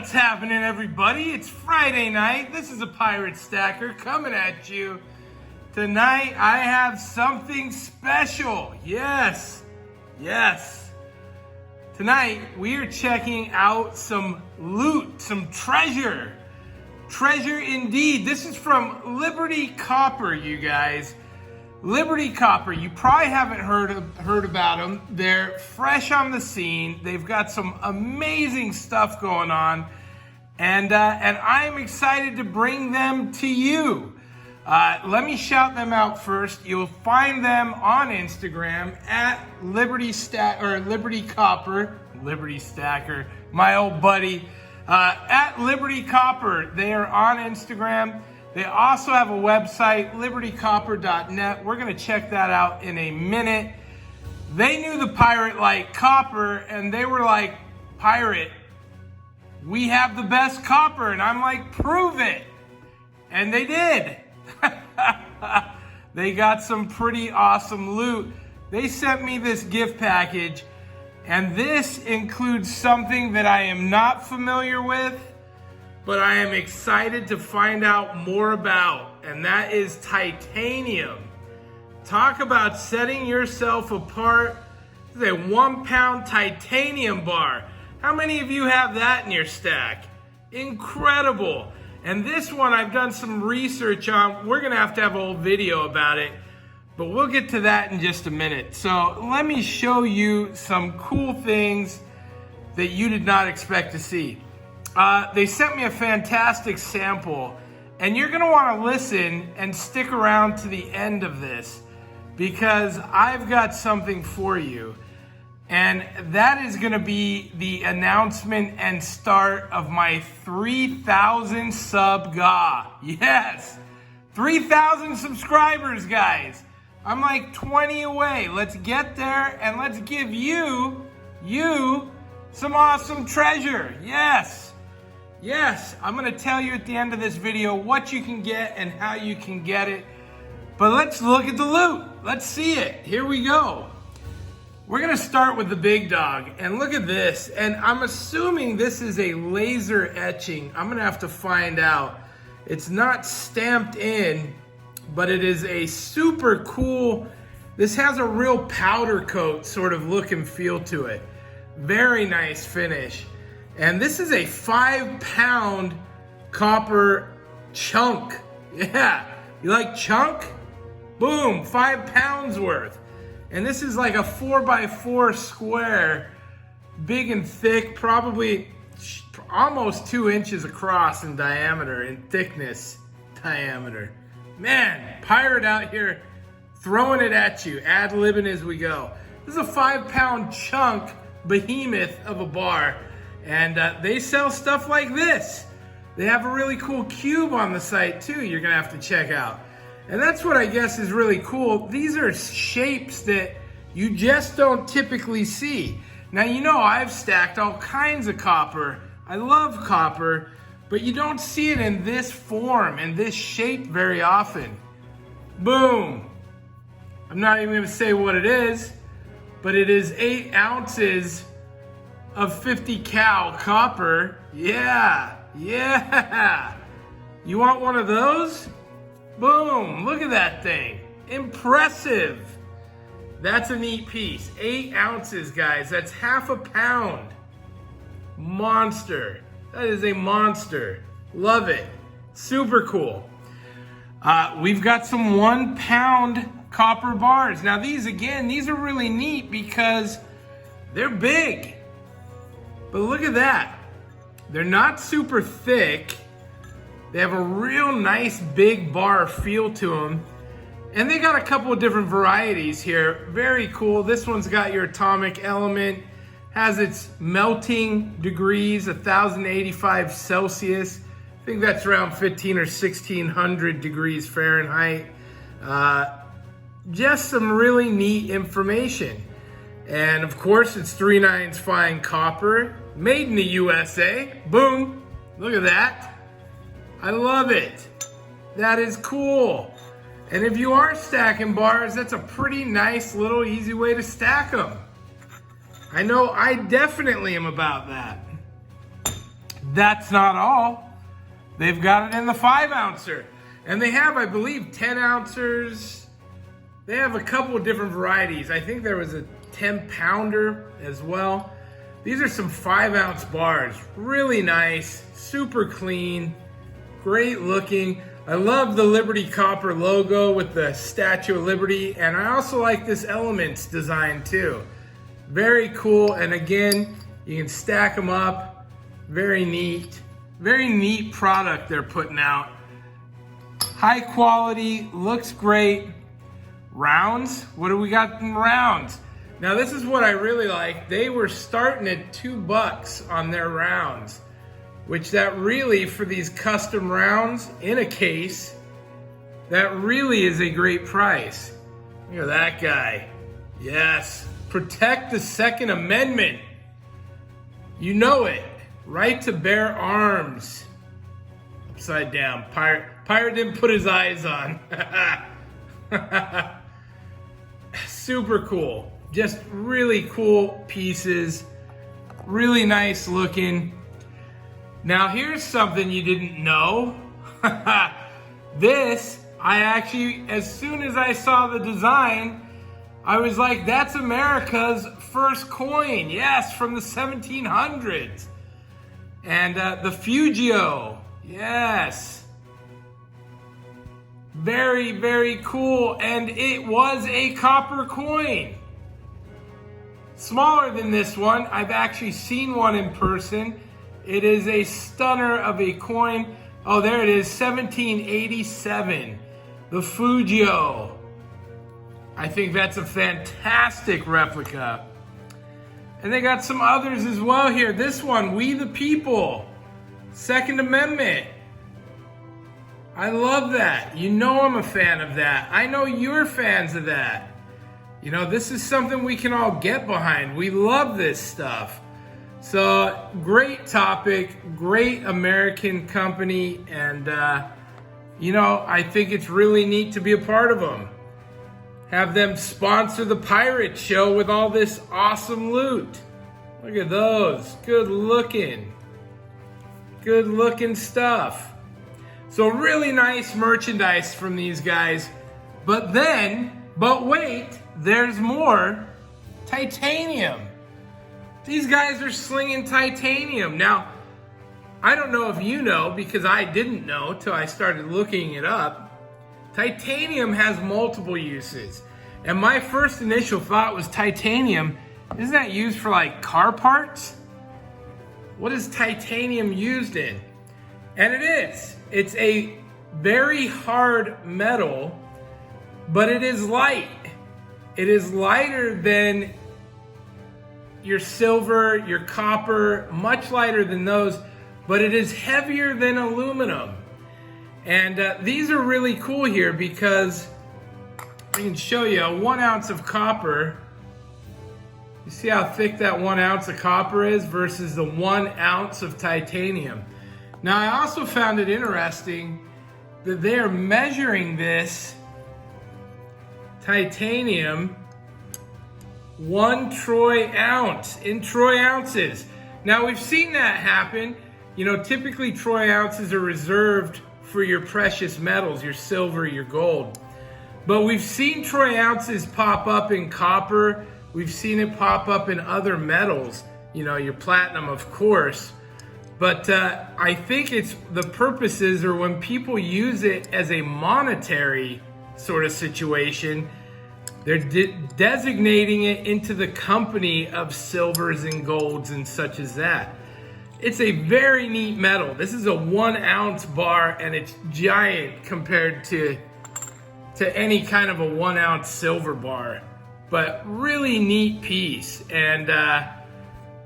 What's happening, everybody? It's Friday night. This is a Pirate Stacker coming at you. Tonight, I have something special. Yes. Tonight, we are checking out some loot, some treasure. Treasure indeed. This is from Liberty Copper, you guys. Liberty Copper, you probably haven't heard about them. They're fresh on the scene. They've got some amazing stuff going on, and I'm excited to bring them to you. Let me shout them out first. You'll find them on Instagram at Liberty Copper, Liberty Stacker, my old buddy, at Liberty Copper. They are on Instagram. They also have a website, libertycopper.net. We're going to check that out in a minute. They knew the pirate liked copper, and they were like, "Pirate, we have the best copper." And I'm like, "Prove it." And they did. They got some pretty awesome loot. They sent me this gift package, and this includes something that I am not familiar with, but I am excited to find out more about, and that is titanium. Talk about setting yourself apart. This is a 1 pound titanium bar. How many of you have that in your stack? Incredible. And this one I've done some research on. We're gonna have to have a whole video about it, but we'll get to that in just a minute. So let me show you some cool things that you did not expect to see. They sent me a fantastic sample, and you're gonna wanna listen and stick around to the end of this because I've got something for you. And that is gonna be the announcement and start of my 3,000 sub GAW. Yes, 3,000 subscribers, guys. I'm like 20 away. Let's get there and let's give you some awesome treasure. Yes, I'm gonna tell you at the end of this video what you can get and how you can get it. But let's look at the loot. Let's see it. Here we go. We're gonna start with the big dog, and look at this. And I'm assuming this is a laser etching. I'm gonna have to find out. It's not stamped in, but it is a super cool, this has a real powder coat sort of look and feel to it. Very nice finish. And this is a 5 pound copper chunk. Yeah, you like chunk? Boom, 5 pounds worth. And this is like a 4x4 square, big and thick, probably almost 2 inches across in diameter, in thickness diameter. Man, pirate out here throwing it at you, ad-libbing as we go. This is a 5 pound chunk behemoth of a bar. And they sell stuff like this. They have a really cool cube on the site too you're gonna have to check out. And that's what I guess is really cool. These are shapes that you just don't typically see. Now, you know I've stacked all kinds of copper. I love copper, but you don't see it in this form, in this shape very often. Boom. I'm not even gonna say what it is, but it is 8 ounces of 50 cal copper. Yeah. You want one of those? Boom, look at that thing. Impressive. That's a neat piece. 8 ounces, guys. That's half a pound. Monster. That is a monster. Love it. Super cool. We've got some 1 pound copper bars. Now these are really neat because they're big. But look at that. They're not super thick. They have a real nice big bar feel to them. And they got a couple of different varieties here. Very cool. This one's got your atomic element, has its melting degrees, 1085 Celsius. I think that's around 15 or 1600 degrees Fahrenheit. Just some really neat information. And of course, it's 3/9 fine copper, made in the USA. Boom, look at that. I love it. That is cool. And if you are stacking bars, that's a pretty nice little easy way to stack them. I know I definitely am about that. That's not all. They've got it in the 5-ouncer. And they have, I believe, 10-ouncers. They have a couple of different varieties. I think there was a 10-pounder as well. These are some 5-ounce bars. Really nice, super clean, great looking. I love the Liberty Copper logo with the Statue of Liberty. And I also like this Elements design too. Very cool. And again, you can stack them up. Very neat. Very neat product they're putting out. High quality, looks great. Rounds, what do we got in rounds? Now this is what I really like. They were starting at $2 on their rounds, which that really, for these custom rounds in a case, that really is a great price. Look at that guy. Yes, protect the Second Amendment. You know it. Right to bear arms. Upside down. Pirate didn't put his eyes on. Super cool. Just really cool pieces. Really nice looking. Now here's something you didn't know. This, I actually, as soon as I saw the design, I was like, that's America's first coin. Yes, from the 1700s. And the Fugio, yes. Very, very cool. And it was a copper coin. Smaller than this one. I've actually seen one in person. It is a stunner of a coin. Oh, there it is, 1787. The Fugio. I think that's a fantastic replica. And they got some others as well here. This one, We the People. Second Amendment. I love that. You know I'm a fan of that. I know you're fans of that. You know, this is something we can all get behind. We love this stuff. So, great topic, great American company, and, you know, I think it's really neat to be a part of them. Have them sponsor the pirate show with all this awesome loot. Look at those. Good looking. Good looking stuff. So really nice merchandise from these guys. But wait, there's more. Titanium. These guys are slinging titanium. Now, I don't know if you know, because I didn't know till I started looking it up. Titanium has multiple uses. And my first initial thought was titanium, isn't that used for like car parts? What is titanium used in? And it is. It's a very hard metal, but it is light. It is lighter than your silver, your copper, much lighter than those, but it is heavier than aluminum. And these are really cool here because I can show you a 1 ounce of copper. You see how thick that 1 ounce of copper is versus the 1 ounce of titanium. Now I also found it interesting that they are measuring this titanium 1 troy ounce in troy ounces. Now we've seen that happen. You know, typically troy ounces are reserved for your precious metals, your silver, your gold. But we've seen troy ounces pop up in copper. We've seen it pop up in other metals, you know, your platinum, of course. But I think it's the purposes, or when people use it as a monetary sort of situation, they're designating it into the company of silvers and golds and such as that. It's a very neat metal. This is a 1 ounce bar and it's giant compared to any kind of a 1 ounce silver bar. But really neat piece. And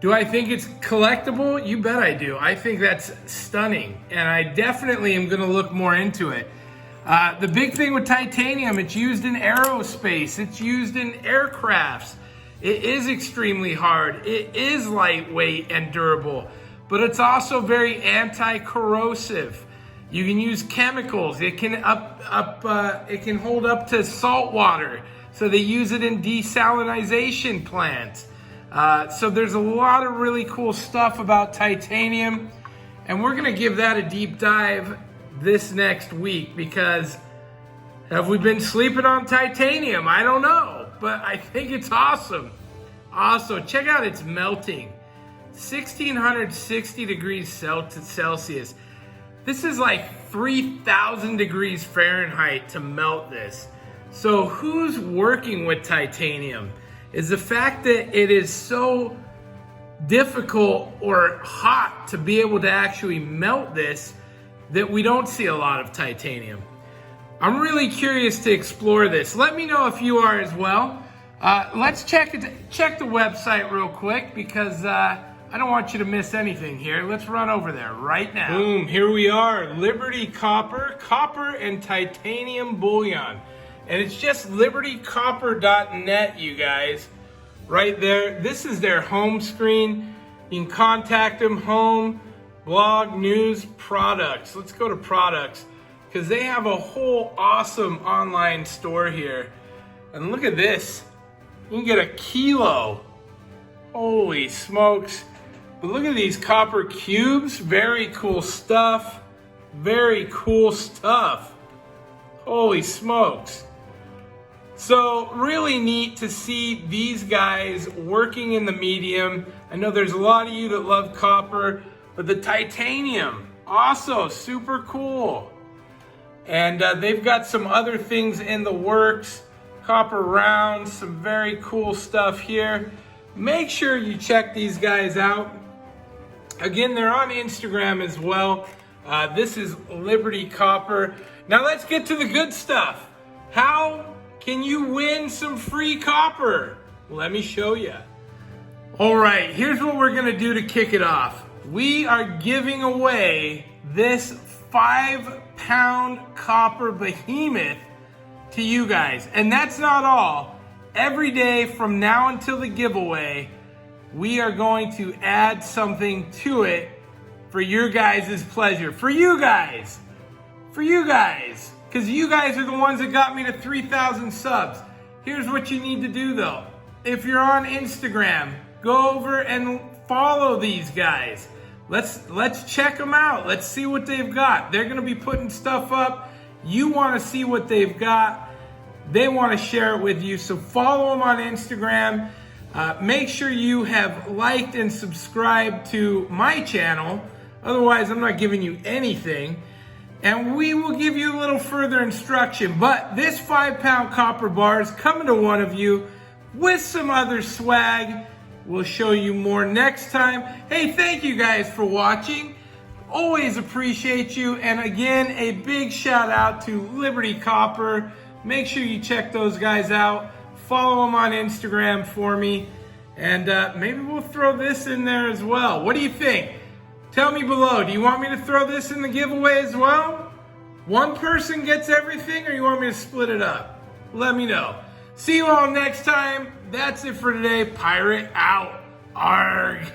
do I think it's collectible? You bet I do. I think that's stunning. And I definitely am gonna look more into it. The big thing with titanium, it's used in aerospace. It's used in aircrafts. It is extremely hard. It is lightweight and durable. But it's also very anti-corrosive. You can use chemicals. It can it can hold up to salt water. So they use it in desalinization plants. So there's a lot of really cool stuff about titanium. And we're gonna give that a deep dive this next week, because have we been sleeping on titanium? I don't know, but I think it's awesome. Also, check out it's melting. 1660 degrees Celsius. This is like 3,000 degrees Fahrenheit to melt this. So who's working with titanium? Is the fact that it is so difficult or hot to be able to actually melt this that we don't see a lot of titanium. I'm really curious to explore this. Let me know if you are as well. Let's check the website real quick, because I don't want you to miss anything here. Let's run over there right now. Boom, here we are. Liberty Copper, copper and titanium bullion. And it's just libertycopper.net, you guys. Right there. This is their home screen. You can contact them, home, blog, news, products. Let's go to products, because they have a whole awesome online store here. And look at this. You can get a kilo. Holy smokes. But look at these copper cubes. Very cool stuff. Very cool stuff. Holy smokes. So really neat to see these guys working in the medium. I know there's a lot of you that love copper, but the titanium, also super cool. And they've got some other things in the works. Copper rounds, some very cool stuff here. Make sure you check these guys out. Again, they're on Instagram as well. This is Liberty Copper. Now let's get to the good stuff. How can you win some free copper? Let me show you. All right, here's what we're gonna do to kick it off. We are giving away this 5-pound copper behemoth to you guys. And that's not all. Every day from now until the giveaway, we are going to add something to it for your guys' pleasure. For you guys. For you guys. Because you guys are the ones that got me to 3,000 subs. Here's what you need to do though. If you're on Instagram, go over and follow these guys. Let's check them out. Let's see what they've got. They're gonna be putting stuff up. You wanna see what they've got. They wanna share it with you. So follow them on Instagram. Make sure you have liked and subscribed to my channel. Otherwise, I'm not giving you anything. And we will give you a little further instruction. But this 5-pound copper bar is coming to one of you with some other swag. We'll show you more next time. Hey, thank you guys for watching. Always appreciate you. And again, a big shout out to Liberty Copper. Make sure you check those guys out. Follow them on Instagram for me. And maybe we'll throw this in there as well. What do you think? Tell me below, do you want me to throw this in the giveaway as well? One person gets everything, or you want me to split it up? Let me know. See you all next time. That's it for today. Pirate out. Arg.